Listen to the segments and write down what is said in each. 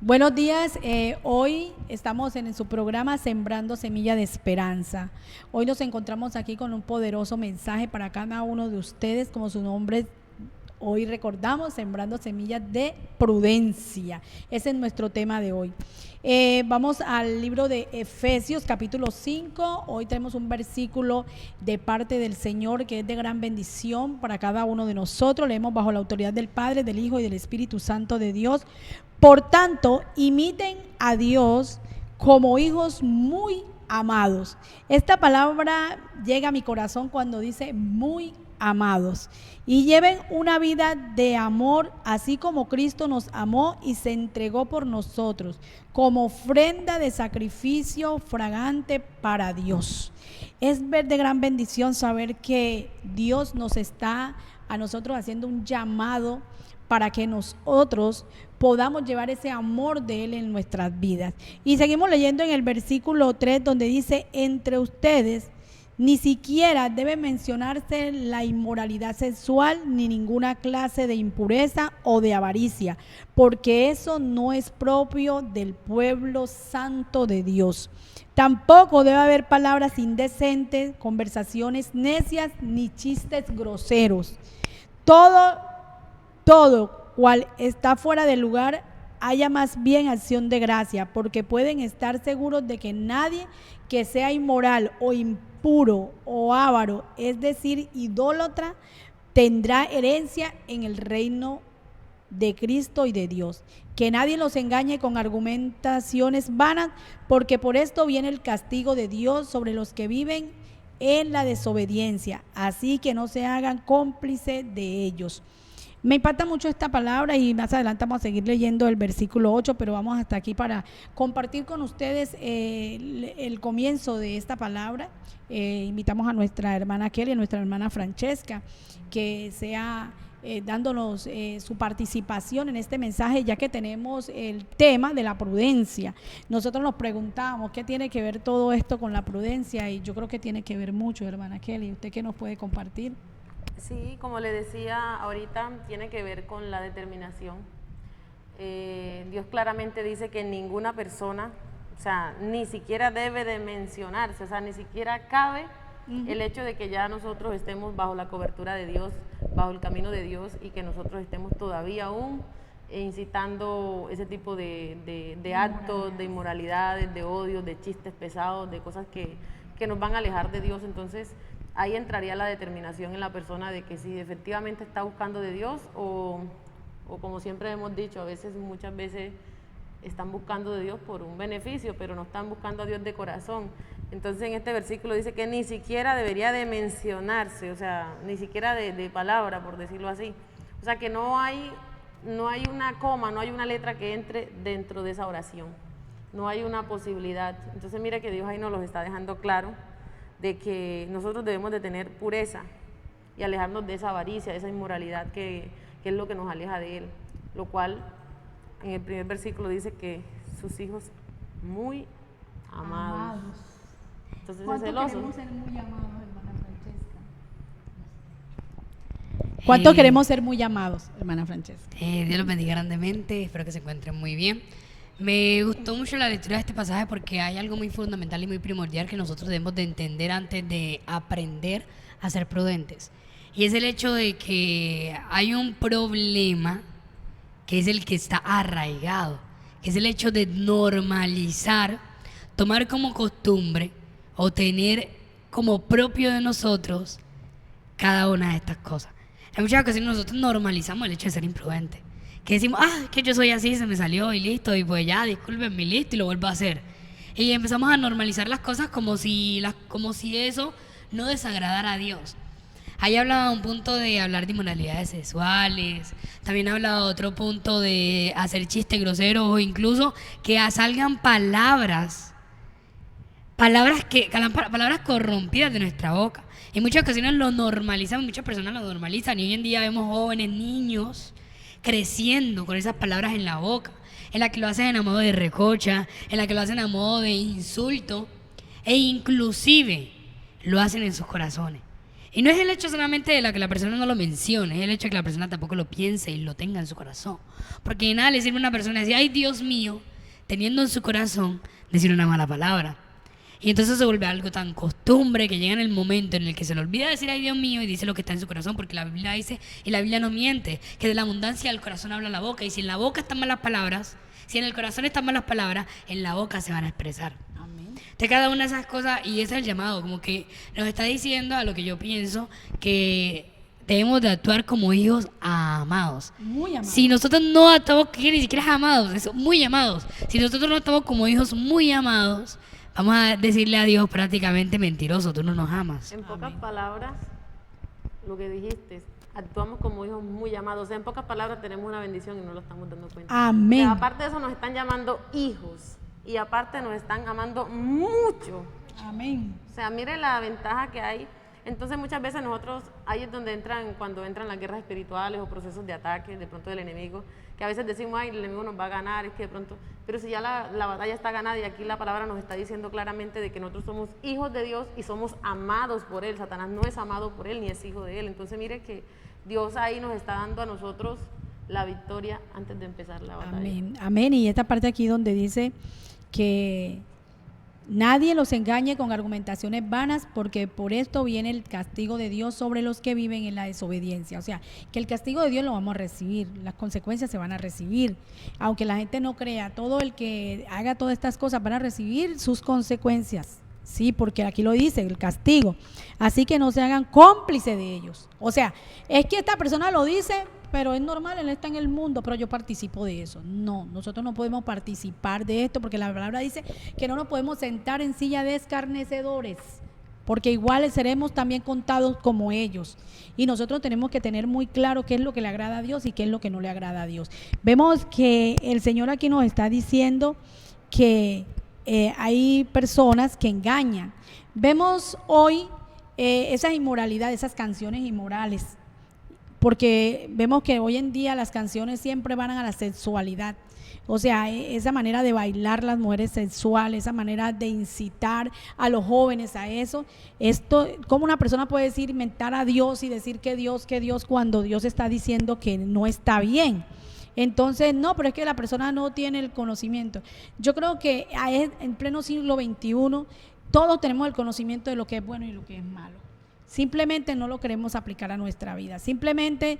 Buenos días, hoy estamos en su programa Sembrando Semilla de Esperanza. Hoy nos encontramos aquí con un poderoso mensaje para cada uno de ustedes, como su nombre. Hoy recordamos Sembrando Semillas de Prudencia. Ese es nuestro tema de hoy. Vamos al libro de Efesios capítulo 5. Hoy tenemos un versículo de parte del Señor que es de gran bendición para cada uno de nosotros. Leemos bajo la autoridad del Padre, del Hijo y del Espíritu Santo de Dios. Por tanto, imiten a Dios como hijos muy amados. Esta palabra llega a mi corazón cuando dice muy amados. Y lleven una vida de amor, así como Cristo nos amó y se entregó por nosotros, como ofrenda de sacrificio fragante para Dios. Es ver de gran bendición saber que Dios nos está a nosotros haciendo un llamado para que nosotros podamos llevar ese amor de Él en nuestras vidas. Y seguimos leyendo en el versículo 3, donde dice: entre ustedes ni siquiera debe mencionarse la inmoralidad sexual ni ninguna clase de impureza o de avaricia, porque eso no es propio del pueblo santo de Dios. Tampoco debe haber palabras indecentes, conversaciones necias ni chistes groseros. Todo cual está fuera de lugar, haya más bien acción de gracia, porque pueden estar seguros de que nadie que sea inmoral o impuro o avaro, es decir, idólatra, tendrá herencia en el reino de Cristo y de Dios. Que nadie los engañe con argumentaciones vanas, porque por esto viene el castigo de Dios sobre los que viven en la desobediencia. Así que no se hagan cómplices de ellos. Me impacta mucho esta palabra y más adelante vamos a seguir leyendo el versículo 8, pero vamos hasta aquí para compartir con ustedes el comienzo de esta palabra. Invitamos a nuestra hermana Kelly, a nuestra hermana Francesca, que sea dándonos su participación en este mensaje, ya que tenemos el tema de la prudencia. Nosotros nos preguntamos qué tiene que ver todo esto con la prudencia, y yo creo que tiene que ver mucho, hermana Kelly. ¿Usted qué nos puede compartir? Sí, como le decía ahorita, tiene que ver con la determinación. Dios claramente dice que ninguna persona, o sea, ni siquiera debe de mencionarse, o sea, ni siquiera cabe el hecho de que ya nosotros estemos bajo la cobertura de Dios, bajo el camino de Dios, y que nosotros estemos todavía aún incitando ese tipo de actos, de inmoralidades, de odios, de chistes pesados, de cosas que nos van a alejar de Dios. Entonces, ahí entraría la determinación en la persona de que si efectivamente está buscando de Dios o como siempre hemos dicho, muchas veces están buscando de Dios por un beneficio, pero no están buscando a Dios de corazón. Entonces en este versículo dice que ni siquiera debería de mencionarse, o sea, ni siquiera de palabra, por decirlo así. O sea, que no hay una coma, no hay una letra que entre dentro de esa oración. No hay una posibilidad. Entonces mira que Dios ahí nos los está dejando claro, de que nosotros debemos de tener pureza y alejarnos de esa avaricia, de esa inmoralidad que es lo que nos aleja de Él, lo cual en el primer versículo dice que sus hijos muy amados. Entonces es celoso. Queremos ser muy amados, hermana Francesca? ¿Cuánto queremos ser muy amados, hermana Francesca? Dios los bendiga grandemente, espero que se encuentren muy bien. Me gustó mucho la lectura de este pasaje porque hay algo muy fundamental y muy primordial que nosotros debemos de entender antes de aprender a ser prudentes. Y es el hecho de que hay un problema que es el que está arraigado, que es el hecho de normalizar, tomar como costumbre o tener como propio de nosotros cada una de estas cosas. En muchas ocasiones nosotros normalizamos el hecho de ser imprudente. Que decimos, que yo soy así, se me salió y listo, y pues ya, discúlpenme, listo, y lo vuelvo a hacer. Y empezamos a normalizar las cosas como si eso no desagradara a Dios. Ahí hablaba un punto de hablar de inmoralidades sexuales, también hablaba otro punto de hacer chistes groseros o incluso que salgan palabras corrompidas de nuestra boca. En muchas ocasiones lo normalizamos, muchas personas lo normalizan, y hoy en día vemos jóvenes, niños, creciendo con esas palabras en la boca, en la que lo hacen a modo de recocha, en la que lo hacen a modo de insulto, e inclusive lo hacen en sus corazones. Y no es el hecho solamente de que la persona no lo mencione, es el hecho de que la persona tampoco lo piense y lo tenga en su corazón. Porque de nada le sirve a una persona decir, ay Dios mío, teniendo en su corazón decir una mala palabra. Y entonces se vuelve algo tan costumbre que llega en el momento en el que se le olvida decir ay Dios mío y dice lo que está en su corazón, porque la Biblia dice, y la Biblia no miente, que de la abundancia del corazón habla la boca, y si en la boca están malas palabras, si en el corazón están malas palabras, en la boca se van a expresar. De cada una de esas cosas, y ese es el llamado, como que nos está diciendo a lo que yo pienso, que debemos de actuar como hijos amados. Muy amados. Si nosotros no actuamos, que ni siquiera es amados, es muy amados. Si nosotros no actuamos como hijos muy amados, vamos a decirle a Dios prácticamente mentiroso, tú no nos amas. En pocas palabras, lo que dijiste, actuamos como hijos muy amados. O sea, en pocas palabras tenemos una bendición y no lo estamos dando cuenta. Amén. O sea, aparte de eso nos están llamando hijos y aparte nos están amando mucho. Amén. O sea, mire la ventaja que hay. Entonces muchas veces nosotros, ahí es donde cuando entran las guerras espirituales o procesos de ataque de pronto del enemigo, que a veces decimos, ay, el enemigo nos va a ganar, es que de pronto, pero si ya la batalla está ganada y aquí la palabra nos está diciendo claramente de que nosotros somos hijos de Dios y somos amados por Él. Satanás no es amado por Él ni es hijo de Él. Entonces mire que Dios ahí nos está dando a nosotros la victoria antes de empezar la batalla. Amén. Amén. Y esta parte aquí donde dice que nadie los engañe con argumentaciones vanas, porque por esto viene el castigo de Dios sobre los que viven en la desobediencia. O sea, que el castigo de Dios lo vamos a recibir, las consecuencias se van a recibir. Aunque la gente no crea, todo el que haga todas estas cosas van a recibir sus consecuencias. Sí, porque aquí lo dice, el castigo. Así que no se hagan cómplices de ellos. O sea, es que esta persona lo dice, pero es normal, él está en el mundo, pero yo participo de eso. No, nosotros no podemos participar de esto, porque la palabra dice que no nos podemos sentar en silla de escarnecedores, porque igual seremos también contados como ellos. Y nosotros tenemos que tener muy claro qué es lo que le agrada a Dios y qué es lo que no le agrada a Dios. Vemos que el Señor aquí nos está diciendo que hay personas que engañan. Vemos hoy esas inmoralidades, esas canciones inmorales, porque vemos que hoy en día las canciones siempre van a la sexualidad. O sea, esa manera de bailar las mujeres sexuales, esa manera de incitar a los jóvenes a eso. Esto, ¿cómo una persona puede decir, inventar a Dios y decir que Dios, cuando Dios está diciendo que no está bien? Entonces, no, pero es que la persona no tiene el conocimiento. Yo creo que en pleno siglo XXI todos tenemos el conocimiento de lo que es bueno y lo que es malo. Simplemente no lo queremos aplicar a nuestra vida. Simplemente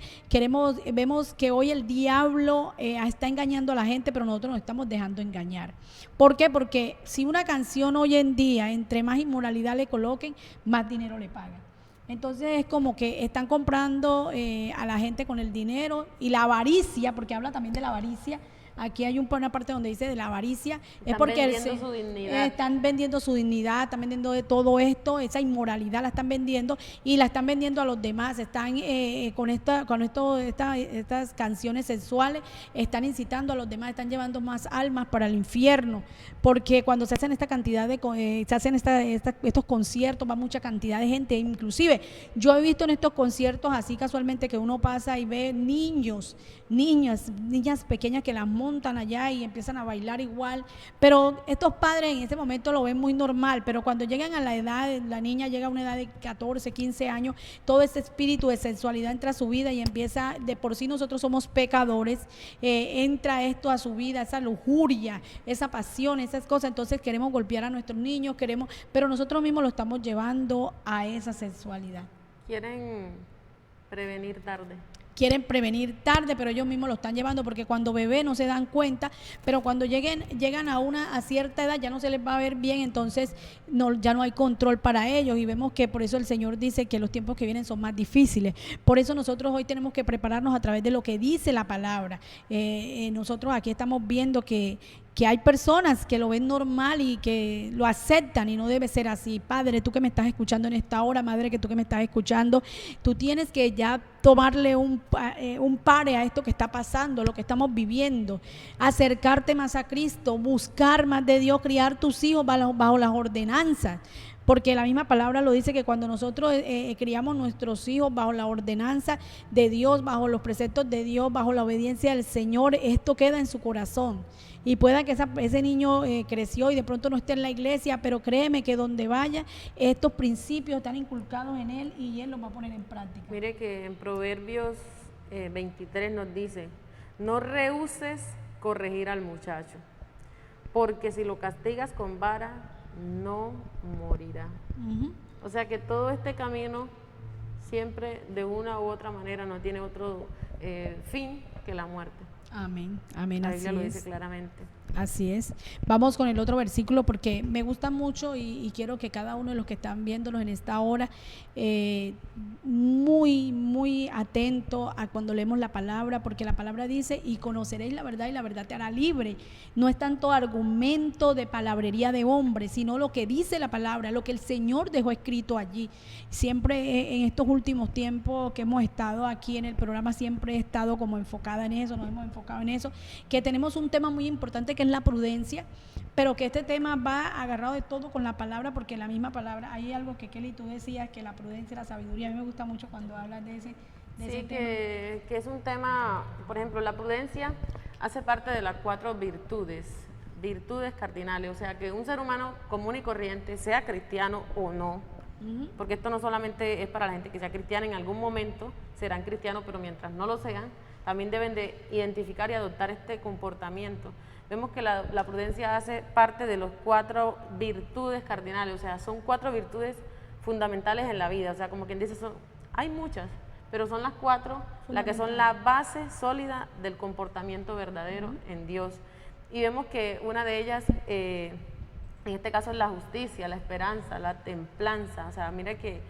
vemos que hoy el diablo está engañando a la gente, pero nosotros nos estamos dejando engañar. ¿Por qué? Porque si una canción hoy en día, entre más inmoralidad le coloquen, más dinero le pagan. Entonces es como que están comprando a la gente con el dinero y la avaricia, porque habla también de la avaricia. Aquí hay una parte donde dice de la avaricia, es porque su dignidad. Están vendiendo su dignidad, están vendiendo de todo esto, esa inmoralidad la están vendiendo y la están vendiendo a los demás. Están estas canciones sexuales, están incitando a los demás, están llevando más almas para el infierno, porque cuando se hacen esta cantidad estos conciertos, va mucha cantidad de gente. Inclusive yo he visto en estos conciertos así casualmente que uno pasa y ve niñas pequeñas que las montan allá y empiezan a bailar igual, pero estos padres en ese momento lo ven muy normal, pero cuando llegan a la edad, la niña llega a una edad de 14, 15 años, todo ese espíritu de sensualidad entra a su vida y empieza, de por sí nosotros somos pecadores, entra esto a su vida, esa lujuria, esa pasión, esas cosas. Entonces queremos golpear a nuestros niños, pero nosotros mismos lo estamos llevando a esa sensualidad. Quieren prevenir tarde. Quieren prevenir tarde, pero ellos mismos lo están llevando, porque cuando bebé no se dan cuenta, pero cuando llegan a cierta edad ya no se les va a ver bien, entonces ya no hay control para ellos, y vemos que por eso el Señor dice que los tiempos que vienen son más difíciles. Por eso nosotros hoy tenemos que prepararnos a través de lo que dice la palabra. Nosotros aquí estamos viendo que hay personas que lo ven normal y que lo aceptan, y no debe ser así. Padre, tú que me estás escuchando en esta hora, madre, que tú que me estás escuchando, tú tienes que ya tomarle un pare a esto que está pasando, lo que estamos viviendo, acercarte más a Cristo, buscar más de Dios, criar tus hijos bajo las ordenanzas, porque la misma palabra lo dice que cuando nosotros criamos nuestros hijos bajo la ordenanza de Dios, bajo los preceptos de Dios, bajo la obediencia del Señor, esto queda en su corazón. Y pueda que ese niño creció y de pronto no esté en la iglesia, pero créeme que donde vaya, estos principios están inculcados en él y él los va a poner en práctica. Mire que en Proverbios 23 nos dice, no rehuses corregir al muchacho, porque si lo castigas con vara, no morirá. O sea que todo este camino siempre de una u otra manera no tiene otro fin que la muerte. Amén, amén, La así Biblia lo es. dice claramente. Así es. Vamos con el otro versículo porque me gusta mucho y quiero que cada uno de los que están viéndonos en esta hora muy atento a cuando leemos la palabra, porque la palabra dice, y conoceréis la verdad y la verdad te hará libre. No es tanto argumento de palabrería de hombre, sino lo que dice la palabra, lo que el Señor dejó escrito allí. Siempre en estos últimos tiempos que hemos estado aquí en el programa, siempre he estado como enfocada en eso, nos hemos enfocado en eso, que tenemos un tema muy importante que es la prudencia, pero que este tema va agarrado de todo con la palabra, porque la misma palabra, hay algo que Kelly tú decías, que la prudencia y la sabiduría, a mí me gusta mucho cuando hablas de ese Sí, tema. que es un tema, por ejemplo, la prudencia hace parte de las 4 virtudes cardinales, o sea que un ser humano común y corriente, sea cristiano o no, porque esto no solamente es para la gente que sea cristiana, en algún momento serán cristianos, pero mientras no lo sean, también deben de identificar y adoptar este comportamiento. Vemos que la prudencia hace parte de los 4 virtudes cardinales, o sea, son 4 virtudes fundamentales en la vida, o sea, como quien dice, hay muchas, pero son las 4 las que son la base sólida del comportamiento verdadero en Dios. Y vemos que una de ellas, en este caso es la justicia, la esperanza, la templanza, o sea, mire que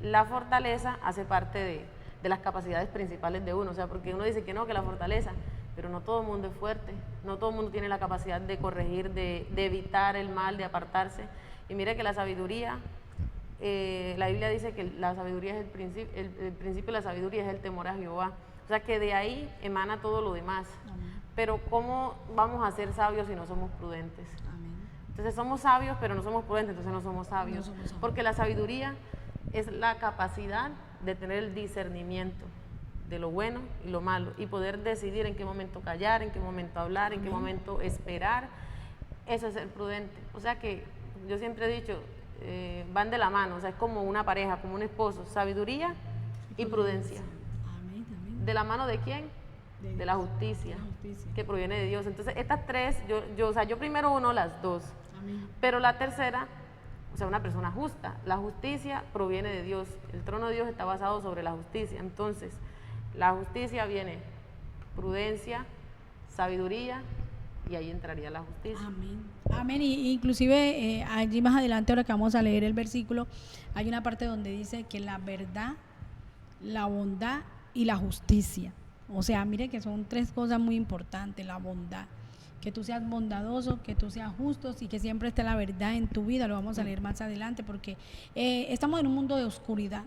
la fortaleza hace parte de las capacidades principales de uno, o sea, porque uno dice que no, que la fortaleza, pero no todo el mundo es fuerte, no todo el mundo tiene la capacidad de corregir, de evitar el mal, de apartarse. Y mire que la sabiduría, la Biblia dice que la sabiduría es el principio de la sabiduría es el temor a Jehová, o sea que de ahí emana todo lo demás. Pero ¿cómo vamos a ser sabios si no somos prudentes? Entonces somos sabios, pero no somos prudentes, entonces no somos sabios, porque la sabiduría es la capacidad de tener el discernimiento de lo bueno y lo malo y poder decidir en qué momento callar, en qué momento hablar, en qué momento esperar. Eso es ser prudente. O sea que yo siempre he dicho, van de la mano, o sea, es como una pareja, como un esposo, sabiduría y prudencia. ¿De la mano de quién? De la justicia, que proviene de Dios. Entonces estas 3, yo primero uno las 2, pero la tercera, o sea, una persona justa. La justicia proviene de Dios. El trono de Dios está basado sobre la justicia. Entonces, la justicia viene prudencia, sabiduría, y ahí entraría la justicia. Amén. Amén. Y inclusive allí más adelante, ahora que vamos a leer el versículo, hay una parte donde dice que la verdad, la bondad y la justicia. O sea, mire que son 3 cosas muy importantes. La bondad, que tú seas bondadoso, que tú seas justo y que siempre esté la verdad en tu vida. Lo vamos a leer más adelante porque estamos en un mundo de oscuridad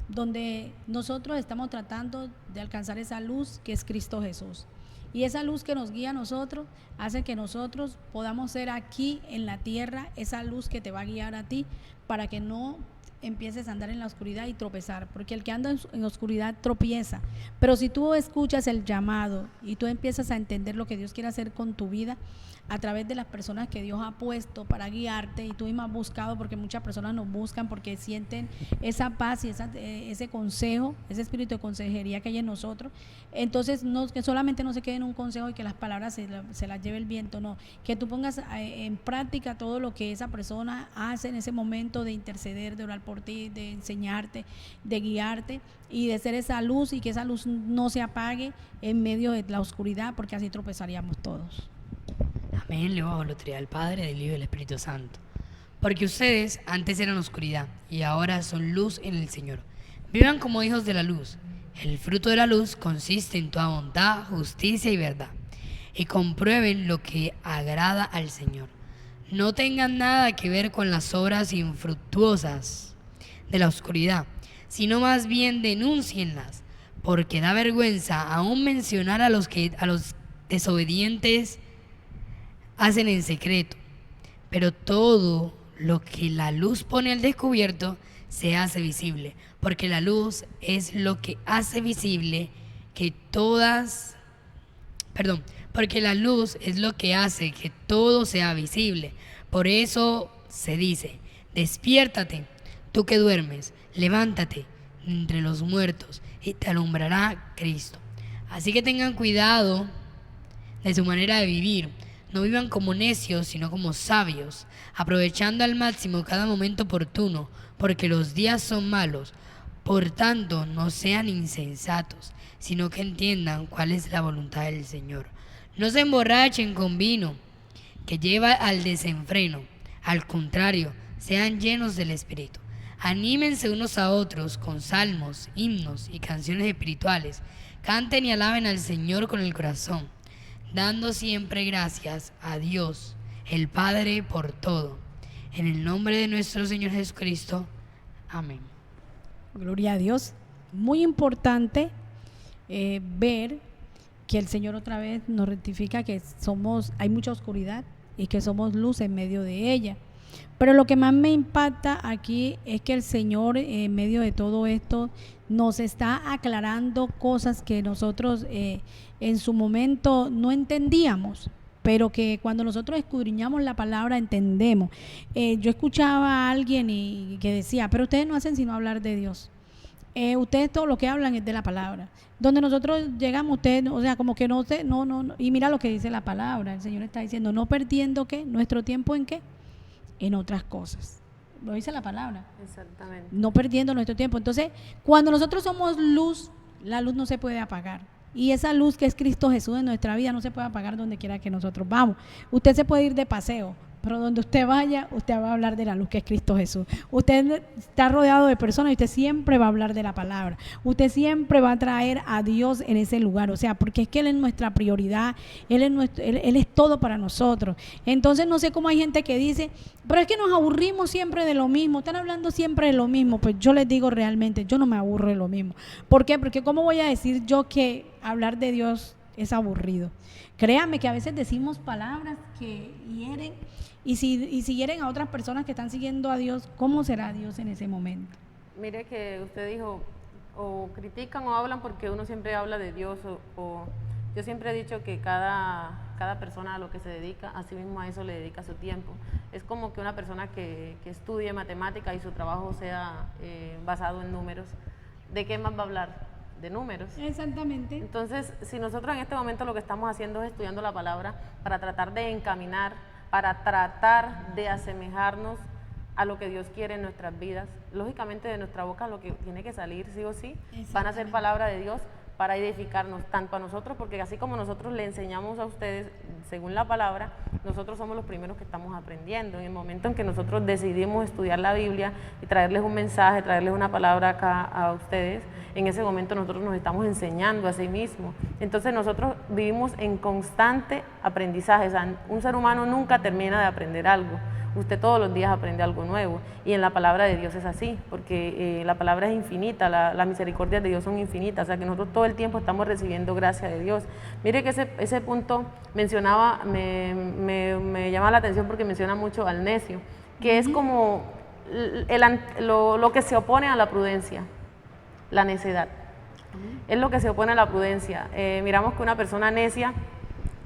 donde nosotros estamos tratando de alcanzar esa luz que es Cristo Jesús. Y esa luz que nos guía a nosotros hace que nosotros podamos ser aquí en la tierra, esa luz que te va a guiar a ti para que no empieces a andar en la oscuridad y tropezar, porque el que anda en oscuridad tropieza. Pero si tú escuchas el llamado y tú empiezas a entender lo que Dios quiere hacer con tu vida a través de las personas que Dios ha puesto para guiarte, y tú mismo has buscado, porque muchas personas nos buscan porque sienten esa paz y ese consejo, ese espíritu de consejería que hay en nosotros. Entonces que solamente no se quede en un consejo y que las palabras se las lleve el viento, no, que tú pongas en práctica todo lo que esa persona hace en ese momento de interceder, de orar por ti, de enseñarte, de guiarte y de ser esa luz, y que esa luz no se apague en medio de la oscuridad, porque así tropezaríamos todos. Amén, le bajo la autoridad del Padre, del Hijo y del Espíritu Santo. Porque ustedes antes eran oscuridad y ahora son luz en el Señor. Vivan como hijos de la luz. El fruto de la luz consiste en toda bondad, justicia y verdad. Y comprueben lo que agrada al Señor. No tengan nada que ver con las obras infructuosas de la oscuridad, sino más bien denúncienlas, porque da vergüenza aún mencionar a los desobedientes hacen en secreto, pero todo lo que la luz pone al descubierto se hace visible, porque la luz es lo que hace visible que todas, porque la luz es lo que hace que todo sea visible. Por eso se dice, despiértate, tú que duermes, levántate entre los muertos y te alumbrará Cristo. Así que tengan cuidado de su manera de vivir. No vivan como necios, sino como sabios, aprovechando al máximo cada momento oportuno, porque los días son malos. Por tanto, no sean insensatos, sino que entiendan cuál es la voluntad del Señor. No se emborrachen con vino, que lleva al desenfreno. Al contrario, sean llenos del Espíritu. Anímense unos a otros con salmos, himnos y canciones espirituales. Canten y alaben al Señor con el corazón, dando siempre gracias a Dios, el Padre, por todo. En el nombre de nuestro Señor Jesucristo. Amén. Gloria a Dios. Muy importante ver que el Señor otra vez nos rectifica que hay mucha oscuridad y que somos luz en medio de ella. Pero lo que más me impacta aquí es que el Señor, en medio de todo esto, nos está aclarando cosas que nosotros en su momento no entendíamos, pero que cuando nosotros escudriñamos la palabra entendemos. Yo escuchaba a alguien que decía, pero ustedes no hacen sino hablar de Dios. Ustedes todo lo que hablan es de la palabra. Donde nosotros llegamos, ustedes, o sea, como que no, y mira lo que dice la palabra. El Señor está diciendo, no perdiendo ¿qué? Nuestro tiempo en qué, en otras cosas. Lo dice la palabra. Exactamente. No perdiendo nuestro tiempo. Entonces, cuando nosotros somos luz, la luz no se puede apagar. Y esa luz que es Cristo Jesús en nuestra vida no se puede apagar donde quiera que nosotros vamos. Usted se puede ir de paseo, pero donde usted vaya, usted va a hablar de la luz que es Cristo Jesús. Usted está rodeado de personas y usted siempre va a hablar de la palabra. Usted siempre va a traer a Dios en ese lugar. O sea, porque es que Él es nuestra prioridad, Él es todo para nosotros. Entonces no sé cómo hay gente que dice, pero es que nos aburrimos siempre de lo mismo, están hablando siempre de lo mismo. Pues yo les digo realmente, yo no me aburro de lo mismo. ¿Por qué? Porque ¿cómo voy a decir yo que hablar de Dios es aburrido? Créanme que a veces decimos palabras que hieren. Y si hieren a otras personas que están siguiendo a Dios, ¿cómo será Dios en ese momento? Mire que usted dijo, o critican o hablan porque uno siempre habla de Dios, o yo siempre he dicho que cada persona a lo que se dedica, así mismo a eso le dedica su tiempo. Es como que una persona que estudie matemática y su trabajo sea basado en números, ¿de qué más va a hablar? De números. Exactamente. Entonces, si nosotros en este momento lo que estamos haciendo es estudiando la palabra para tratar de encaminar, para tratar de asemejarnos a lo que Dios quiere en nuestras vidas, lógicamente de nuestra boca lo que tiene que salir sí o sí van a ser palabra de Dios para edificarnos tanto a nosotros, porque así como nosotros le enseñamos a ustedes según la palabra, nosotros somos los primeros que estamos aprendiendo. En el momento en que nosotros decidimos estudiar la Biblia y traerles un mensaje, traerles una palabra acá a ustedes, en ese momento nosotros nos estamos enseñando a sí mismos. Entonces nosotros vivimos en constante aprendizaje. O sea, un ser humano nunca termina de aprender algo. Usted todos los días aprende algo nuevo, y en la palabra de Dios es así, porque la palabra es infinita, las misericordias de Dios son infinitas, o sea que nosotros todo el tiempo estamos recibiendo gracia de Dios. Mire que ese punto mencionaba, me llama la atención porque menciona mucho al necio, que es como lo que se opone a la prudencia, la necedad, es lo que se opone a la prudencia. Miramos que una persona necia,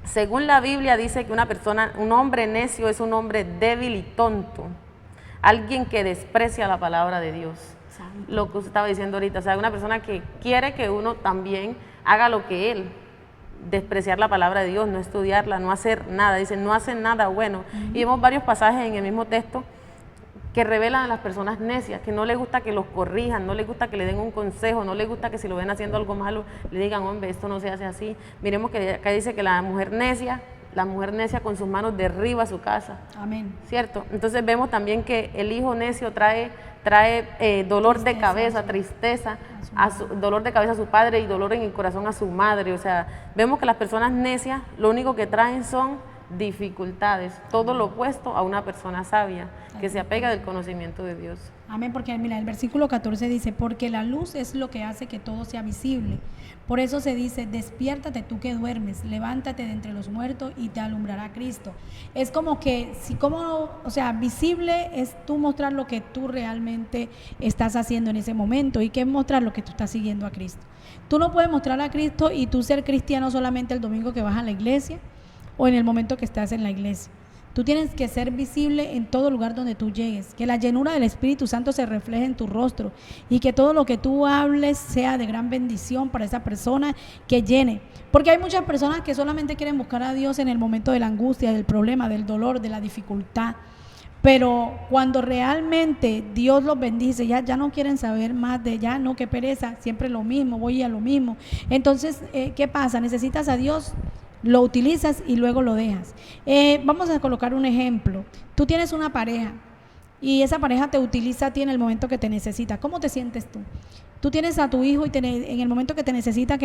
según la Biblia dice que un hombre necio es un hombre débil y tonto, alguien que desprecia la palabra de Dios. Lo que usted estaba diciendo ahorita, o sea, una persona que quiere que uno también haga lo que él, despreciar la palabra de Dios, no estudiarla, no hacer nada, dice, no hacen nada bueno. Y vemos varios pasajes en el mismo texto que revelan a las personas necias, que no les gusta que los corrijan, no les gusta que le den un consejo, no les gusta que si lo ven haciendo algo malo, le digan, hombre, esto no se hace así. Miremos que acá dice que la mujer necia con sus manos derriba su casa. Amén. ¿Cierto? Entonces vemos también que el hijo necio trae dolor de cabeza, tristeza, dolor de cabeza a su padre y dolor en el corazón a su madre. O sea, vemos que las personas necias lo único que traen son dificultades, todo lo opuesto a una persona sabia que se apega del conocimiento de Dios. Amén, porque mira, el versículo 14 dice, porque la luz es lo que hace que todo sea visible. Por eso se dice, despiértate tú que duermes, levántate de entre los muertos y te alumbrará Cristo. Es como que, visible es tú mostrar lo que tú realmente estás haciendo en ese momento. ¿Y qué es mostrar? Lo que tú estás siguiendo a Cristo. Tú no puedes mostrar a Cristo y tú ser cristiano solamente el domingo que vas a la iglesia o en el momento que estás en la iglesia. Tú tienes que ser visible en todo lugar donde tú llegues, que la llenura del Espíritu Santo se refleje en tu rostro y que todo lo que tú hables sea de gran bendición para esa persona que llene. Porque hay muchas personas que solamente quieren buscar a Dios en el momento de la angustia, del problema, del dolor, de la dificultad. Pero cuando realmente Dios los bendice, ya no quieren saber más de ya, no, qué pereza, siempre lo mismo, voy a lo mismo. Entonces, ¿qué pasa? Necesitas a Dios, lo utilizas y luego lo dejas. Vamos a colocar un ejemplo. Tú tienes una pareja y esa pareja te utiliza a ti en el momento que te necesita. ¿Cómo te sientes tú? Tú tienes a tu hijo y en el momento que necesitas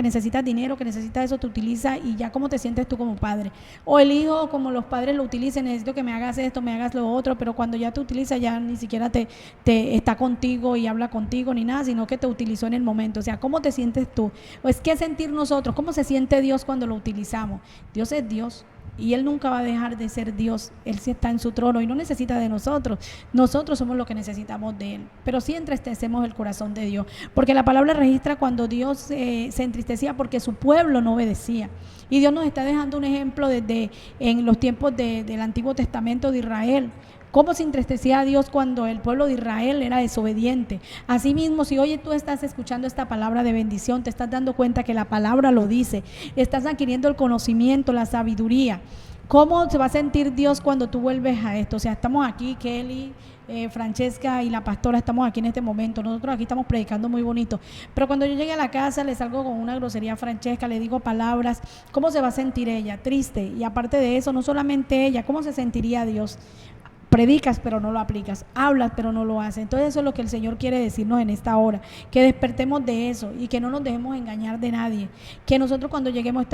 dinero, que necesitas eso, te utiliza y ya cómo te sientes tú como padre. O el hijo, como los padres lo utilizan, necesito que me hagas esto, me hagas lo otro, pero cuando ya te utiliza ya ni siquiera te está contigo y habla contigo ni nada, sino que te utilizó en el momento. O sea, ¿cómo te sientes tú? Pues, ¿qué sentir nosotros? ¿Cómo se siente Dios cuando lo utilizamos? Dios es Dios. Y Él nunca va a dejar de ser Dios. Él sí está en su trono y no necesita de nosotros. Nosotros somos los que necesitamos de Él. Pero sí entristecemos el corazón de Dios. Porque la palabra registra cuando Dios se entristecía porque su pueblo no obedecía. Y Dios nos está dejando un ejemplo desde en los tiempos del Antiguo Testamento de Israel. Cómo se entristecía a Dios cuando el pueblo de Israel era desobediente. Asimismo, si hoy tú estás escuchando esta palabra de bendición, te estás dando cuenta que la palabra lo dice, estás adquiriendo el conocimiento, la sabiduría. ¿Cómo se va a sentir Dios cuando tú vuelves a esto? O sea, estamos aquí, Kelly, Francesca y la pastora, estamos aquí en este momento. Nosotros aquí estamos predicando muy bonito. Pero cuando yo llegue a la casa, le salgo con una grosería a Francesca, le digo palabras. ¿Cómo se va a sentir ella? Triste. Y aparte de eso, no solamente ella, ¿cómo se sentiría Dios? Predicas pero no lo aplicas, hablas pero no lo haces. Entonces eso es lo que el Señor quiere decirnos en esta hora, que despertemos de eso y que no nos dejemos engañar de nadie, que nosotros cuando lleguemos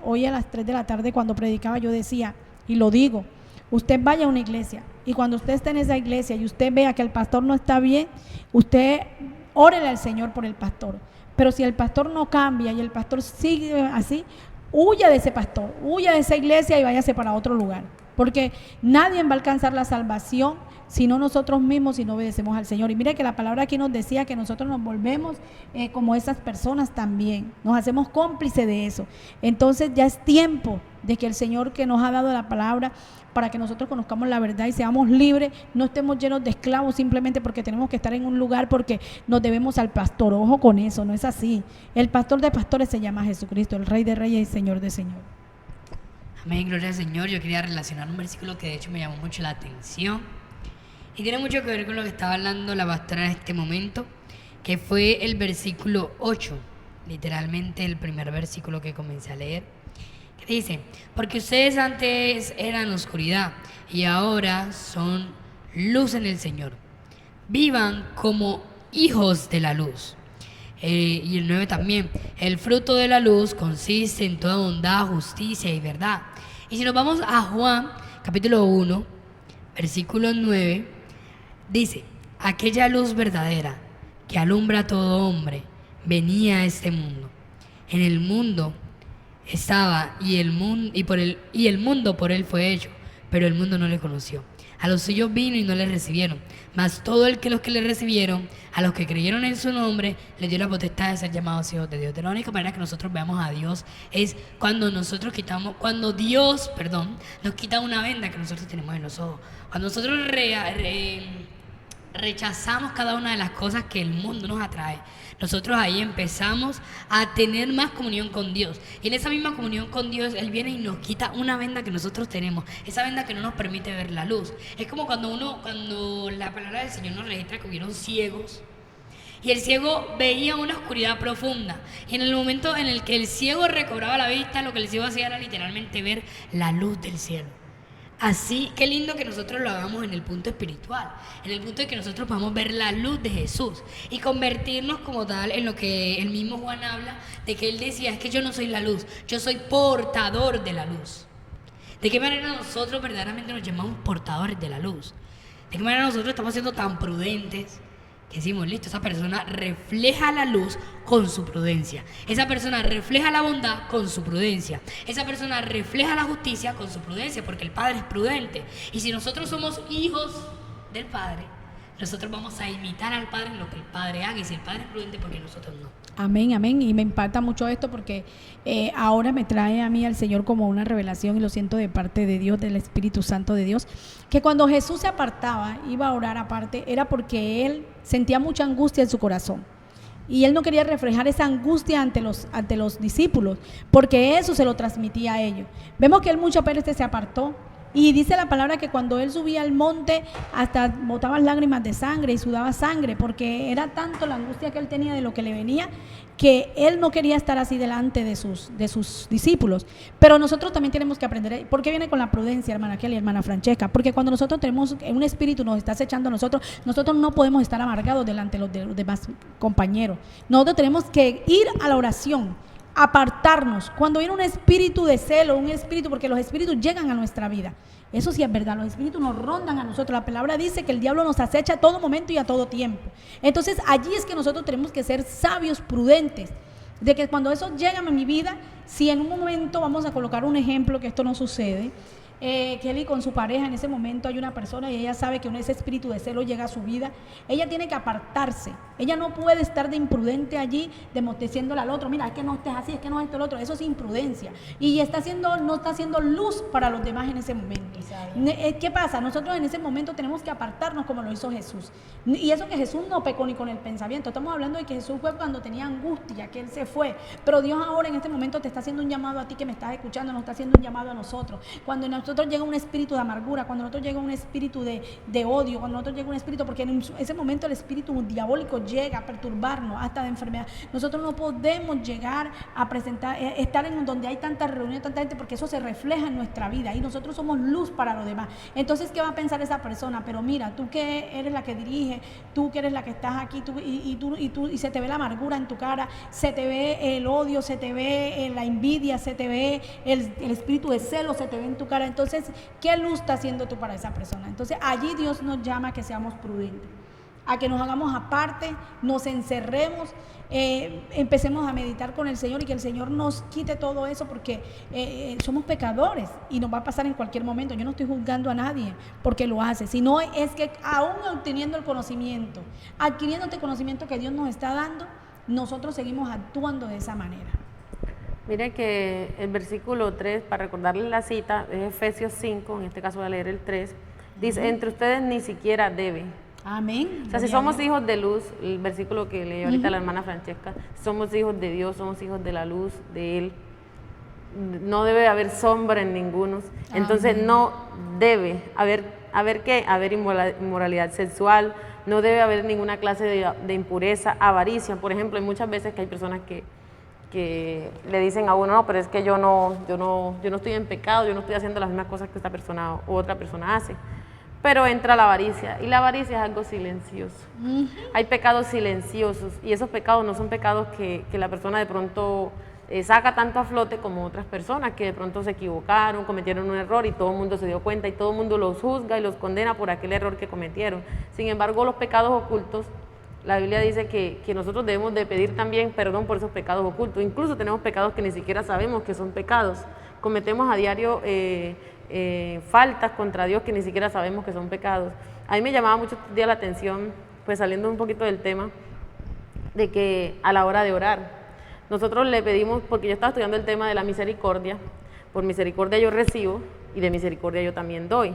hoy a las 3 de la tarde cuando predicaba yo decía, y lo digo, usted vaya a una iglesia y cuando usted esté en esa iglesia y usted vea que el pastor no está bien, usted órele al Señor por el pastor, pero si el pastor no cambia y el pastor sigue así, huya de ese pastor, huya de esa iglesia y váyase para otro lugar. Porque nadie va a alcanzar la salvación sino nosotros mismos si no obedecemos al Señor. Y mire que la palabra aquí nos decía que nosotros nos volvemos como esas personas también, nos hacemos cómplices de eso. Entonces ya es tiempo de que el Señor que nos ha dado la palabra para que nosotros conozcamos la verdad y seamos libres, no estemos llenos de esclavos simplemente porque tenemos que estar en un lugar porque nos debemos al pastor. Ojo con eso, no es así. El pastor de pastores se llama Jesucristo, el Rey de Reyes y Señor de Señores. Amén, gloria al Señor. Yo quería relacionar un versículo que de hecho me llamó mucho la atención y tiene mucho que ver con lo que estaba hablando la pastora en este momento, que fue el versículo 8, literalmente el primer versículo que comencé a leer, que dice, porque ustedes antes eran oscuridad y ahora son luz en el Señor. Vivan como hijos de la luz. Y el 9 también, el fruto de la luz consiste en toda bondad, justicia y verdad. Y si nos vamos a Juan, capítulo 1, versículo 9, dice, aquella luz verdadera que alumbra a todo hombre venía a este mundo. En el mundo estaba y el mundo por él fue hecho, pero el mundo no le conoció. A los suyos vino y no le recibieron, mas los que le recibieron, a los que creyeron en su nombre, le dio la potestad de ser llamados hijos de Dios. De la única manera que nosotros veamos a Dios es cuando Dios nos quita una venda que nosotros tenemos en los ojos. Cuando nosotros rechazamos cada una de las cosas que el mundo nos atrae, nosotros ahí empezamos a tener más comunión con Dios. Y en esa misma comunión con Dios, Él viene y nos quita una venda que nosotros tenemos, esa venda que no nos permite ver la luz. Es como cuando la palabra del Señor nos registra que hubieron ciegos y el ciego veía una oscuridad profunda, y en el momento en el que el ciego recobraba la vista, lo que el ciego hacía era literalmente ver la luz del cielo. Así, qué lindo que nosotros lo hagamos en el punto espiritual, en el punto de que nosotros podamos ver la luz de Jesús y convertirnos como tal en lo que el mismo Juan habla, de que él decía, es que yo no soy la luz, yo soy portador de la luz. ¿De qué manera nosotros verdaderamente nos llamamos portadores de la luz? ¿De qué manera nosotros estamos siendo tan prudentes que decimos, listo, esa persona refleja la luz con su prudencia, esa persona refleja la bondad con su prudencia, esa persona refleja la justicia con su prudencia, porque el Padre es prudente? Y si nosotros somos hijos del Padre, nosotros vamos a imitar al Padre en lo que el Padre haga, y si el Padre es prudente, porque nosotros no. Amén, amén. Y me impacta mucho esto porque ahora me trae a mí al Señor como una revelación, y lo siento de parte de Dios, del Espíritu Santo de Dios, que cuando Jesús se apartaba, iba a orar aparte, era porque Él sentía mucha angustia en su corazón. Y Él no quería reflejar esa angustia ante los discípulos, porque eso se lo transmitía a ellos. Vemos que Él muchas veces se apartó. Y dice la palabra que cuando él subía al monte hasta botaba lágrimas de sangre y sudaba sangre, porque era tanto la angustia que él tenía de lo que le venía, que él no quería estar así delante de sus discípulos. Pero nosotros también tenemos que aprender. ¿Por qué viene con la prudencia, hermana Kelly y hermana Francesca? Porque cuando nosotros tenemos un espíritu nos está acechando a nosotros no podemos estar amargados delante de los demás compañeros. Nosotros tenemos que ir a la oración, apartarnos. Cuando viene un espíritu de celo, un espíritu, porque los espíritus llegan a nuestra vida, eso sí es verdad, los espíritus nos rondan a nosotros. La palabra dice que el diablo nos acecha a todo momento y a todo tiempo. Entonces allí es que nosotros tenemos que ser sabios, prudentes, de que cuando eso llega a mi vida, si en un momento, vamos a colocar un ejemplo que esto no sucede, Kelly con su pareja, en ese momento hay una persona y ella sabe que ese espíritu de celo llega a su vida, ella tiene que apartarse. Ella no puede estar de imprudente allí, diciéndole al otro, mira, es que no estés así, es que no es esto, el otro. Eso es imprudencia y no está haciendo luz para los demás en ese momento. ¿Qué pasa? Nosotros en ese momento tenemos que apartarnos como lo hizo Jesús. Y eso que Jesús no pecó ni con el pensamiento. Estamos hablando de que Jesús fue cuando tenía angustia, que Él se fue. Pero Dios ahora en este momento te está haciendo un llamado a ti que me estás escuchando, nos está haciendo un llamado a nosotros. Cuando nosotros llega un espíritu de amargura, cuando nosotros llega un espíritu de odio, cuando nosotros llega un espíritu, porque en ese momento el espíritu diabólico llega a perturbarnos hasta de enfermedad. Nosotros no podemos llegar a estar en donde hay tantas reuniones, tanta gente, porque eso se refleja en nuestra vida y nosotros somos luz para los demás. Entonces, ¿qué va a pensar esa persona? Pero mira, tú que eres la que dirige, tú que eres la que estás aquí, y se te ve la amargura en tu cara, se te ve el odio, se te ve la envidia, se te ve el espíritu de celo, se te ve en tu cara. Entonces, ¿qué luz estás haciendo tú para esa persona? Entonces, allí Dios nos llama a que seamos prudentes, a que nos hagamos aparte, nos encerremos, empecemos a meditar con el Señor y que el Señor nos quite todo eso, porque somos pecadores y nos va a pasar en cualquier momento. Yo no estoy juzgando a nadie porque lo hace, sino es que aún obteniendo el conocimiento, adquiriendo este conocimiento que Dios nos está dando, nosotros seguimos actuando de esa manera. Mire que el versículo 3, para recordarles la cita, es Efesios 5, en este caso voy a leer el 3, dice, entre ustedes ni siquiera debe. Amén. O sea, si somos hijos de luz, el versículo que leí ahorita la hermana Francesca, somos hijos de Dios, somos hijos de la luz, de Él, no debe haber sombra en ninguno. Entonces no debe haber inmoralidad sexual, no debe haber ninguna clase de impureza, avaricia. Por ejemplo, hay muchas veces que hay personas que le dicen a uno, no, pero es que yo no estoy en pecado, yo no estoy haciendo las mismas cosas que esta persona u otra persona hace. Pero entra la avaricia, y la avaricia es algo silencioso. Hay pecados silenciosos, y esos pecados no son pecados que la persona de pronto saca tanto a flote como otras personas que de pronto se equivocaron, cometieron un error y todo el mundo se dio cuenta y todo el mundo los juzga y los condena por aquel error que cometieron. Sin embargo, los pecados ocultos, la Biblia dice que nosotros debemos de pedir también perdón por esos pecados ocultos. Incluso tenemos pecados que ni siquiera sabemos que son pecados. Cometemos a diario faltas contra Dios que ni siquiera sabemos que son pecados. A mí me llamaba mucho estos días la atención, pues saliendo un poquito del tema, de que a la hora de orar, nosotros le pedimos, porque yo estaba estudiando el tema de la misericordia, por misericordia yo recibo y de misericordia yo también doy,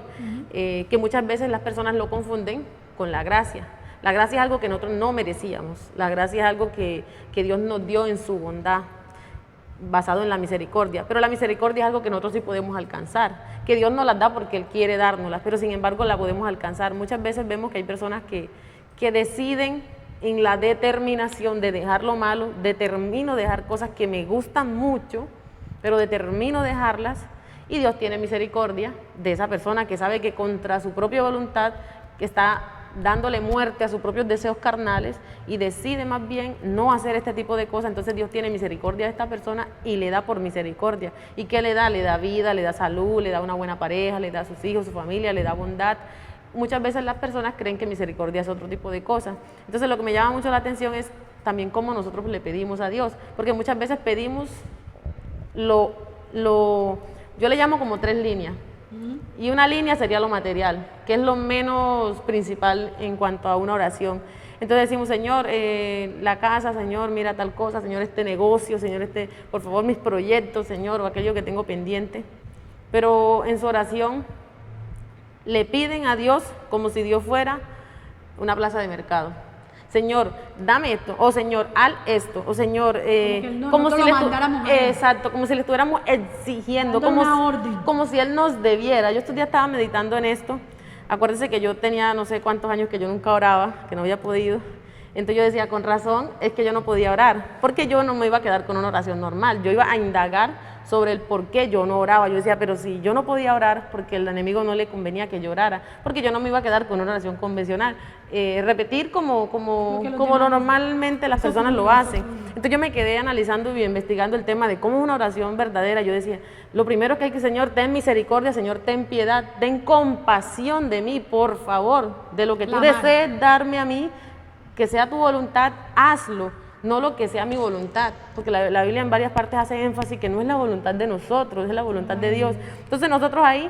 que muchas veces las personas lo confunden con la gracia. La gracia es algo que nosotros no merecíamos, la gracia es algo que Dios nos dio en su bondad, basado en la misericordia, pero la misericordia es algo que nosotros sí podemos alcanzar, que Dios nos las da porque Él quiere dárnoslas, pero sin embargo la podemos alcanzar. Muchas veces vemos que hay personas que deciden en la determinación de dejar lo malo, determino dejar cosas que me gustan mucho, pero determino dejarlas, y Dios tiene misericordia de esa persona que sabe que contra su propia voluntad que está dándole muerte a sus propios deseos carnales y decide más bien no hacer este tipo de cosas, entonces Dios tiene misericordia de esta persona y le da por misericordia. ¿Y qué le da? Le da vida, le da salud, le da una buena pareja, le da a sus hijos, su familia, le da bondad. Muchas veces las personas creen que misericordia es otro tipo de cosas. Entonces lo que me llama mucho la atención es también cómo nosotros le pedimos a Dios, porque muchas veces pedimos yo le llamo como 3 líneas. Y una línea sería lo material, que es lo menos principal en cuanto a una oración. Entonces decimos, Señor, la casa, Señor, mira tal cosa, Señor, este negocio, Señor, por favor, mis proyectos, Señor, o aquello que tengo pendiente. Pero en su oración le piden a Dios como si Dios fuera una plaza de mercado. Señor, dame esto, o Señor, haz esto, o Señor, como si le estuviéramos exigiendo, como si Él nos debiera. Yo estos días estaba meditando en esto. Acuérdense que yo tenía no sé cuántos años que yo nunca oraba, que no había podido. Entonces yo decía, con razón, es que yo no podía orar, porque yo no me iba a quedar con una oración normal. Yo iba a indagar sobre el por qué yo no oraba. Yo decía, pero si yo no podía orar porque el enemigo no le convenía que yo orara, porque yo no me iba a quedar con una oración convencional, repetir como normalmente las personas lo hacen. Entonces yo me quedé analizando y investigando el tema de cómo es una oración verdadera. Yo decía, lo primero que hay que, Señor, ten misericordia, Señor, ten piedad, ten compasión de mí, por favor, de lo que tú desees darme a mí, que sea tu voluntad, hazlo, no lo que sea mi voluntad, porque la Biblia en varias partes hace énfasis que no es la voluntad de nosotros, es la voluntad de Dios. Entonces nosotros ahí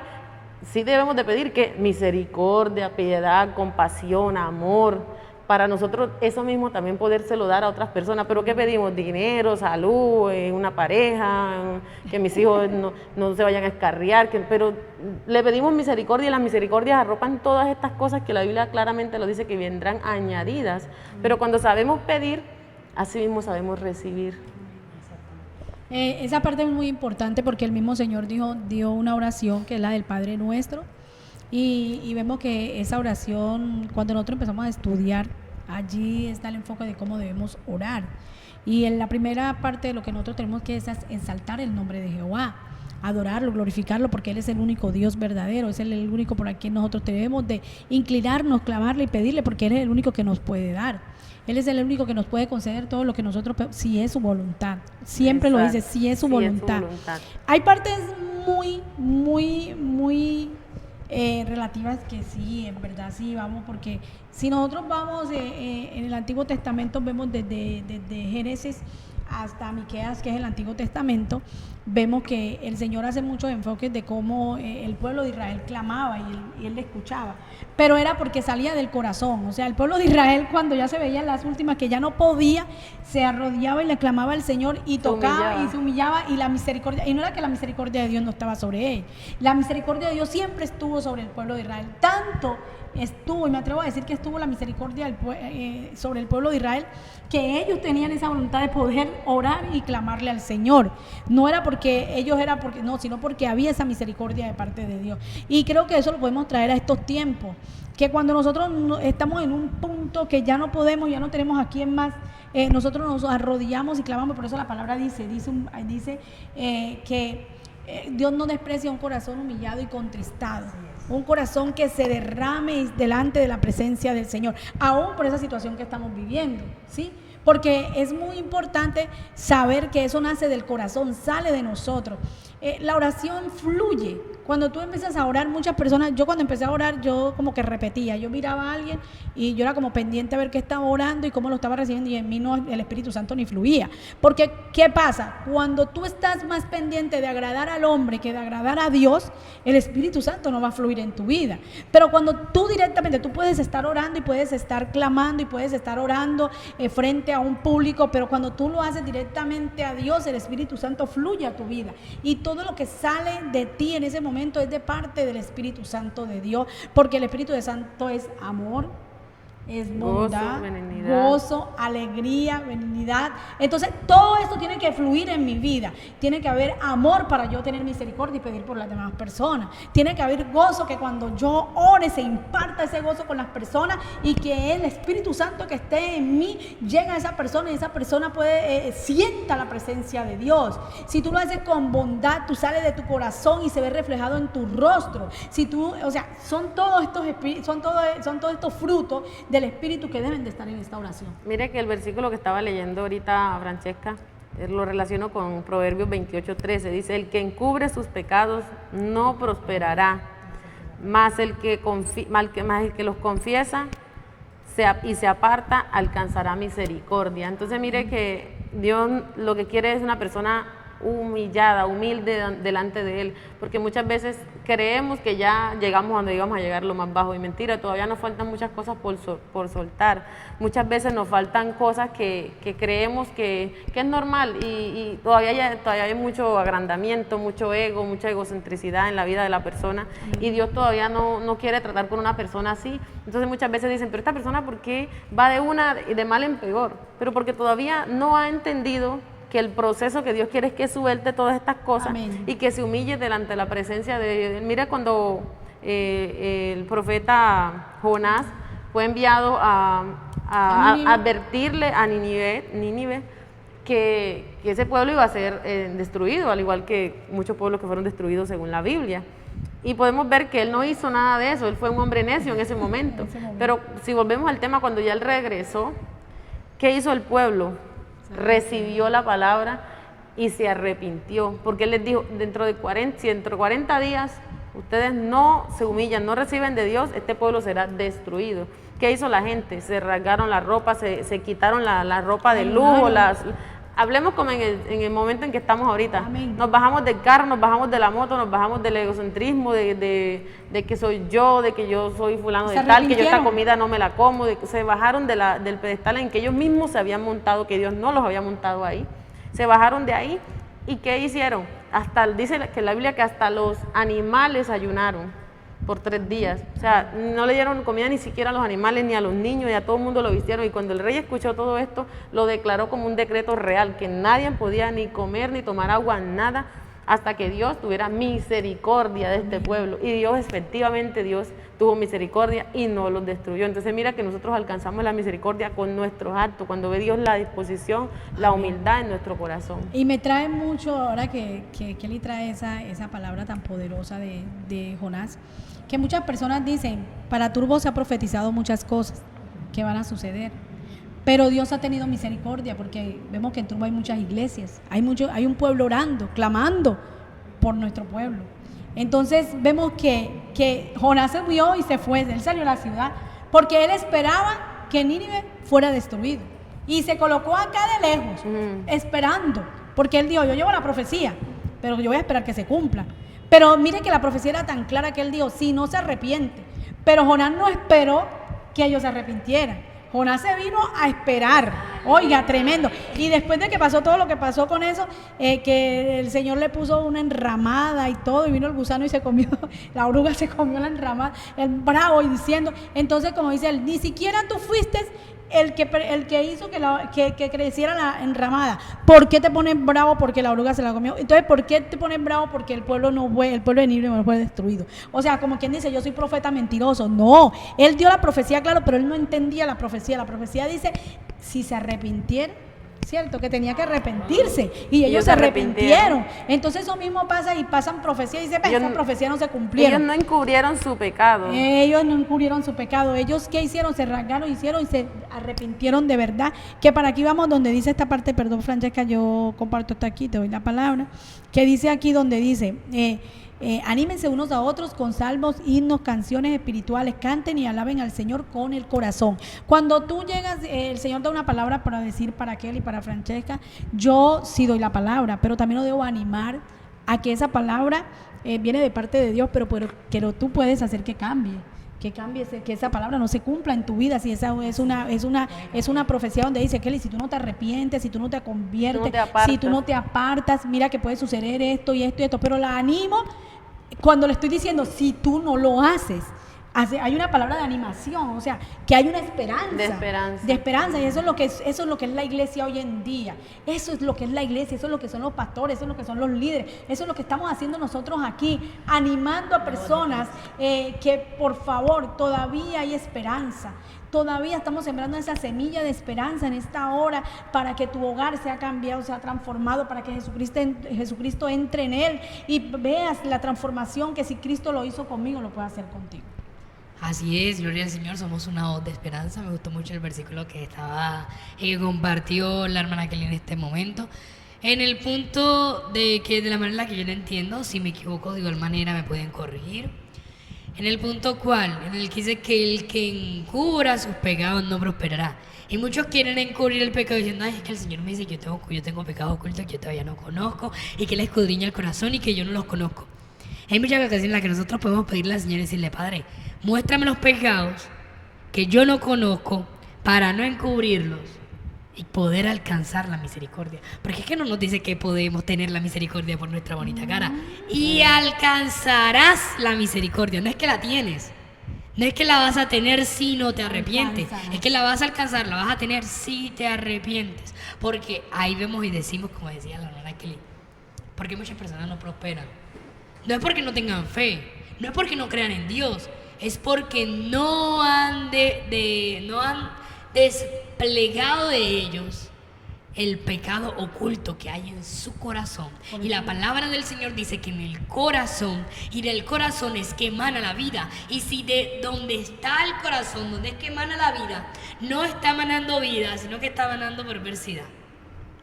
sí debemos de pedir que misericordia, piedad, compasión, amor, para nosotros eso mismo también podérselo dar a otras personas. Pero ¿qué pedimos? Dinero, salud, una pareja, que mis hijos no se vayan a escarriar, pero le pedimos misericordia, y las misericordias arropan todas estas cosas que la Biblia claramente lo dice que vendrán añadidas. Pero cuando sabemos pedir, así mismo sabemos recibir. Esa parte es muy importante porque el mismo Señor dio una oración que es la del Padre Nuestro, y vemos que esa oración, cuando nosotros empezamos a estudiar, allí está el enfoque de cómo debemos orar. Y en la primera parte de lo que nosotros tenemos que es exaltar el nombre de Jehová, adorarlo, glorificarlo, porque Él es el único Dios verdadero, es el único por el que nosotros debemos de inclinarnos, clamarle y pedirle, porque Él es el único que nos puede dar. Él es el único que nos puede conceder todo lo que nosotros, si es su voluntad. Siempre lo dice, si es su voluntad. Hay partes muy relativas que sí, en verdad sí, vamos, porque si nosotros vamos en el Antiguo Testamento, vemos desde Génesis hasta Miqueas, que es el Antiguo Testamento, vemos que el Señor hace muchos enfoques de cómo el pueblo de Israel clamaba y él le escuchaba, pero era porque salía del corazón. O sea, el pueblo de Israel, cuando ya se veían las últimas que ya no podía, se arrodillaba y le clamaba al Señor y tocaba y se humillaba, y la misericordia, y no era que la misericordia de Dios no estaba sobre él, la misericordia de Dios siempre estuvo sobre el pueblo de Israel, tanto estuvo, y me atrevo a decir que estuvo la misericordia sobre el pueblo de Israel, que ellos tenían esa voluntad de poder orar y clamarle al Señor. No era porque ellos sino porque había esa misericordia de parte de Dios. Y creo que eso lo podemos traer a estos tiempos, que cuando nosotros estamos en un punto que ya no podemos, ya no tenemos a quién más, nosotros nos arrodillamos y clamamos. Por eso la palabra dice que Dios no desprecia un corazón humillado y contristado, un corazón que se derrame delante de la presencia del Señor, aún por esa situación que estamos viviendo, ¿sí? Porque es muy importante saber que eso nace del corazón, sale de nosotros. La oración fluye. Cuando tú empiezas a orar, muchas personas, yo cuando empecé a orar, yo como que repetía, yo miraba a alguien y yo era como pendiente a ver qué estaba orando y cómo lo estaba recibiendo, y en mí no, el Espíritu Santo ni fluía. Porque, ¿qué pasa? Cuando tú estás más pendiente de agradar al hombre que de agradar a Dios, el Espíritu Santo no va a fluir en tu vida. Pero cuando tú directamente, tú puedes estar orando y puedes estar clamando y puedes estar orando frente a un público, pero cuando tú lo haces directamente a Dios, el Espíritu Santo fluye a tu vida, y todo lo que sale de ti en ese momento es de parte del Espíritu Santo de Dios, porque el Espíritu Santo es amor, es Gozo, bondad, benignidad. gozo, alegría, benignidad. Entonces, todo esto tiene que fluir en mi vida. Tiene que haber amor para yo tener misericordia y pedir por las demás personas. Tiene que haber gozo, que cuando yo ore se imparta ese gozo con las personas y que el Espíritu Santo que esté en mí llega a esa persona y esa persona sienta la presencia de Dios. Si tú lo haces con bondad, tú sales de tu corazón y se ve reflejado en tu rostro. Si tú, o sea, son todos estos frutos del Espíritu que deben de estar en esta oración. Mire que el versículo que estaba leyendo ahorita Francesca, lo relaciono con Proverbios 28:13, dice: el que encubre sus pecados no prosperará, mas el que los confiesa y se aparta alcanzará misericordia. Entonces mire que Dios lo que quiere es una persona humillada, humilde delante de Él, porque muchas veces creemos que ya llegamos a donde íbamos a llegar, lo más bajo, y mentira, todavía nos faltan muchas cosas por soltar. Muchas veces nos faltan cosas que creemos que es normal y todavía hay mucho agrandamiento, mucho ego, mucha egocentricidad en la vida de la persona, y Dios todavía no quiere tratar con una persona así. Entonces muchas veces dicen, pero esta persona ¿por qué va de mal en peor? Pero porque todavía no ha entendido que el proceso que Dios quiere es que suelte todas estas cosas. Amén. Y que se humille delante de la presencia de Dios. Mira cuando el profeta Jonás fue enviado a advertirle a Nínive que ese pueblo iba a ser destruido, al igual que muchos pueblos que fueron destruidos según la Biblia. Y podemos ver que él no hizo nada de eso, él fue un hombre necio en ese momento. Pero si volvemos al tema, cuando ya él regresó, ¿qué hizo el pueblo? Recibió la palabra y se arrepintió, porque él les dijo, dentro de 40 días ustedes no se humillan, no reciben de Dios, este pueblo será destruido. ¿Qué hizo la gente? Se rasgaron la ropa, se quitaron la ropa de lujo, hablemos como en el momento en que estamos ahorita. Amén. Nos bajamos del carro, nos bajamos de la moto, nos bajamos del egocentrismo, de que soy yo, de que yo soy fulano de tal, que yo esta comida no me la como, se bajaron del pedestal en que ellos mismos se habían montado, que Dios no los había montado ahí. Se bajaron de ahí, ¿y qué hicieron? Dice que la Biblia que hasta los animales ayunaron por 3 días, o sea, no le dieron comida ni siquiera a los animales, ni a los niños, y a todo el mundo lo vistieron, y cuando el rey escuchó todo esto, lo declaró como un decreto real, que nadie podía ni comer, ni tomar agua, nada, hasta que Dios tuviera misericordia de este pueblo, y Dios, efectivamente, Dios tuvo misericordia y no los destruyó. Entonces mira que nosotros alcanzamos la misericordia con nuestros actos, cuando ve Dios la disposición, la humildad en nuestro corazón. Y me trae mucho, ahora que Kelly trae esa palabra tan poderosa de Jonás, que muchas personas dicen, para Turbo se ha profetizado muchas cosas que van a suceder, pero Dios ha tenido misericordia, porque vemos que en Turbo hay muchas iglesias, hay un pueblo orando, clamando por nuestro pueblo. Entonces vemos que Jonás se vio y se fue, él salió a la ciudad, porque él esperaba que Nínive fuera destruido, y se colocó acá de lejos, esperando, porque él dijo, yo llevo la profecía, pero yo voy a esperar que se cumpla. Pero mire que la profecía era tan clara que él dijo, sí, no se arrepiente. Pero Jonás no esperó que ellos se arrepintieran. Jonás se vino a esperar. Oiga, tremendo. Y después de que pasó todo lo que pasó con eso, que el Señor le puso una enramada y todo, y vino el gusano y se comió, la oruga se comió la enramada, el bravo, y diciendo, entonces como dice él, ni siquiera tú fuiste el que hizo que creciera la enramada. ¿Por qué te pones bravo? Porque la oruga se la comió. Entonces, ¿por qué te pones bravo? Porque el pueblo de Nínive no fue destruido. O sea, como quien dice, yo soy profeta mentiroso. No, él dio la profecía, claro, pero él no entendía la profecía. La profecía dice, si se arrepintieran, ¿cierto? Que tenía que arrepentirse, y ellos se arrepintieron. Entonces eso mismo pasa, y pasan profecías y dicen, esa profecía no se cumplieron. Ellos no encubrieron su pecado. Ellos no encubrieron su pecado. Ellos, ¿qué hicieron? Se rasgaron, y se arrepintieron de verdad. Que para aquí vamos donde dice esta parte, perdón Francesca, yo comparto hasta aquí, te doy la palabra, que dice aquí donde dice, anímense unos a otros con salmos, himnos, canciones espirituales, canten y alaben al Señor con el corazón. Cuando tú llegas, el Señor da una palabra para decir para Kelly y para Francesca, yo sí doy la palabra, pero también lo debo animar a que esa palabra viene de parte de Dios, pero tú puedes hacer que cambie, que esa palabra no se cumpla en tu vida. Si esa es una profecía donde dice, Kelly, si tú no te arrepientes, si tú no te conviertes, si tú no te apartas, mira que puede suceder esto y esto y esto, pero la animo cuando le estoy diciendo, si tú no lo haces. hay una palabra de animación, o sea, que hay una esperanza. De esperanza. De esperanza, y eso es lo que es la iglesia hoy en día. Eso es lo que es la iglesia, eso es lo que son los pastores, eso es lo que son los líderes, eso es lo que estamos haciendo nosotros aquí, animando a personas que por favor, todavía hay esperanza. Todavía estamos sembrando esa semilla de esperanza en esta hora para que tu hogar sea cambiado, sea transformado, para que Jesucristo entre en él y veas la transformación que si Cristo lo hizo conmigo, lo puede hacer contigo. Así es, gloria al Señor, somos una voz de esperanza. Me gustó mucho el versículo que compartió la hermana Kelly en este momento. En el punto de que de la manera en la que yo lo entiendo, si me equivoco de igual manera me pueden corregir. En el punto cual, en el que dice que el que encubra sus pecados no prosperará. Y muchos quieren encubrir el pecado diciendo, ay, es que el Señor me dice que yo tengo pecados ocultos que yo todavía no conozco y que Él escudriña el corazón y que yo no los conozco. Hay muchas ocasiones en las que nosotros podemos pedirle al Señor y decirle, Padre, muéstrame los pecados que yo no conozco para no encubrirlos y poder alcanzar la misericordia. Porque es que no nos dice que podemos tener la misericordia por nuestra bonita cara. Y alcanzarás la misericordia. No es que la tienes. No es que la vas a tener si no te arrepientes. Es que la vas a alcanzar, la vas a tener si te arrepientes. Porque ahí vemos y decimos, como decía la hermana Kelly, porque muchas personas no prosperan. No es porque no tengan fe, no es porque no crean en Dios, es porque no han desplegado de ellos el pecado oculto que hay en su corazón. Y la palabra del Señor dice que en el corazón, y del corazón es que emana la vida. Y si de donde está el corazón, donde es que emana la vida, no está emanando vida, sino que está emanando perversidad.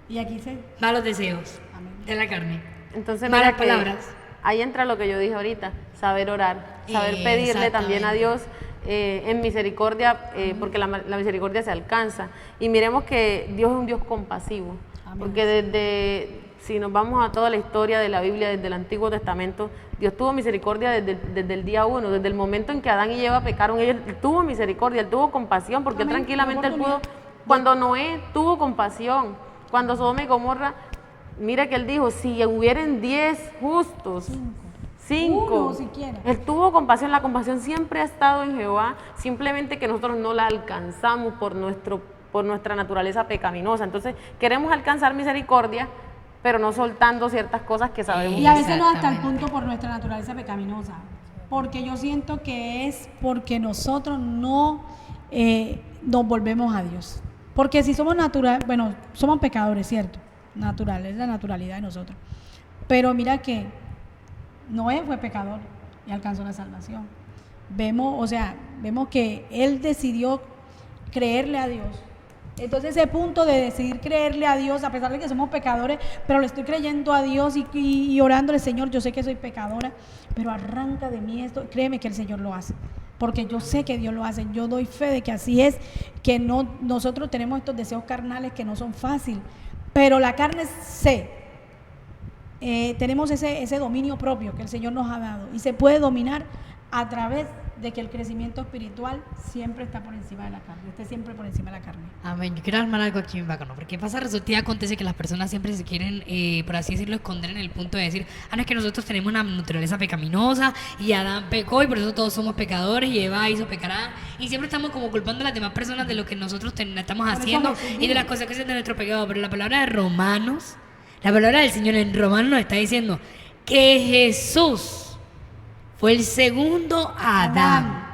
Y aquí se... Malos deseos. Amén. De la carne. Entonces, Malas mira que palabras. ahí entra lo que yo dije ahorita, saber orar, saber pedirle también a Dios en misericordia, porque la misericordia se alcanza. Y miremos que Dios es un Dios compasivo, Amén. porque si nos vamos a toda la historia de la Biblia, desde el Antiguo Testamento, Dios tuvo misericordia desde el día 1, desde el momento en que Adán y Eva pecaron, Él tuvo misericordia, Él tuvo compasión, porque Amén. Él tranquilamente Él pudo, cuando Noé tuvo compasión, cuando Sodoma y Gomorra, mira que Él dijo, si hubieran 10 justos, 5, Uno siquiera. Él tuvo compasión, la compasión siempre ha estado en Jehová, simplemente que nosotros no la alcanzamos por nuestra naturaleza pecaminosa. Entonces queremos alcanzar misericordia, pero no soltando ciertas cosas que sabemos. Y a veces no hasta el Exactamente. punto por nuestra naturaleza pecaminosa, porque yo siento que es porque nosotros no nos volvemos a Dios. Porque si somos somos pecadores, ¿cierto? Natural, es la naturalidad de nosotros. Pero mira que Noé fue pecador y alcanzó la salvación. Vemos que él decidió creerle a Dios. Entonces ese punto de decidir creerle a Dios, a pesar de que somos pecadores, pero le estoy creyendo a Dios y orándole, Señor, yo sé que soy pecadora, pero arranca de mí esto, créeme que el Señor lo hace. Porque yo sé que Dios lo hace, yo doy fe de que así es, que nosotros tenemos estos deseos carnales que no son fáciles, pero la carne tenemos ese dominio propio que el Señor nos ha dado y se puede dominar a través de que el crecimiento espiritual siempre está por encima de la carne, esté siempre por encima de la carne. Amén. Yo quiero armar algo aquí bien bacano, porque pasa, resulta y acontece que las personas siempre se quieren, por así decirlo, esconder en el punto de decir, no es que nosotros tenemos una naturaleza pecaminosa y Adán pecó y por eso todos somos pecadores y Eva hizo pecar, y siempre estamos como culpando a las demás personas de lo que nosotros estamos haciendo y de las consecuencias de nuestro pecado. Pero la palabra de Romanos, la palabra del Señor en Romanos nos está diciendo que Jesús fue el segundo Adán.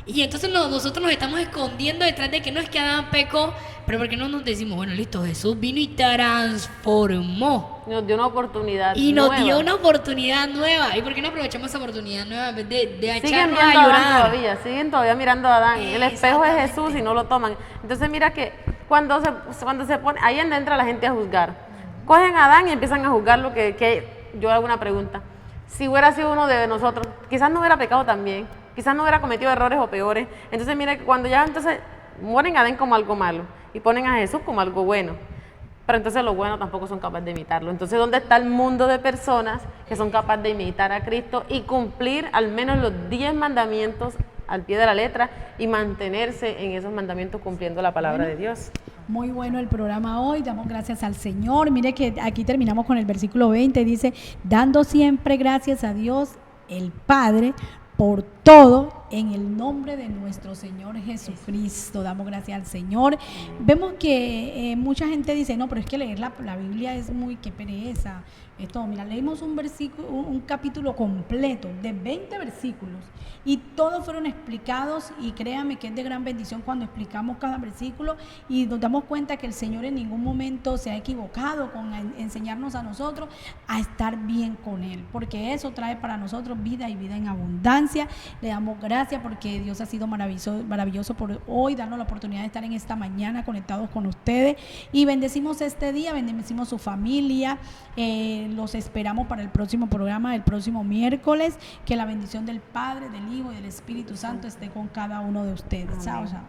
Y entonces nosotros nos estamos escondiendo detrás de que no es que Adán pecó, pero porque no nos decimos, bueno, listo, Jesús vino y transformó. Nos dio una oportunidad Y nueva. nos dio una oportunidad nueva. ¿Y por qué no aprovechamos esa oportunidad nueva en vez de Siguen echarnos viendo a a Adán llorar? todavía, siguen todavía mirando a Adán. El espejo es Jesús y no lo toman. Entonces mira que cuando se pone, ahí es donde entra la gente a juzgar. Cogen a Adán y empiezan a juzgar lo que yo hago una pregunta. Si hubiera sido uno de nosotros, quizás no hubiera pecado también, quizás no hubiera cometido errores o peores. Entonces mira que cuando ya entonces mueren a Adán como algo malo y ponen a Jesús como algo bueno. Pero entonces los buenos tampoco son capaces de imitarlo. Entonces, ¿dónde está el mundo de personas que son capaces de imitar a Cristo y cumplir al menos los 10 mandamientos al pie de la letra y mantenerse en esos mandamientos cumpliendo la palabra de Dios? Muy bueno el programa hoy, damos gracias al Señor. Mire que aquí terminamos con el versículo 20, dice, dando siempre gracias a Dios el Padre por todo en el nombre de nuestro Señor Jesucristo. Damos gracias al Señor. Vemos que mucha gente dice, no, pero es que leer la Biblia es muy, qué pereza. Esto, mira, leímos un versículo, un capítulo completo de 20 versículos y todos fueron explicados, y créame que es de gran bendición cuando explicamos cada versículo y nos damos cuenta que el Señor en ningún momento se ha equivocado con enseñarnos a nosotros a estar bien con Él, porque eso trae para nosotros vida y vida en abundancia. Le damos gracias porque Dios ha sido maravilloso por hoy, darnos la oportunidad de estar en esta mañana conectados con ustedes, y bendecimos este día, bendecimos su familia. Los esperamos para el próximo programa, el próximo miércoles. Que la bendición del Padre, del Hijo y del Espíritu Santo esté con cada uno de ustedes. Chao, chao.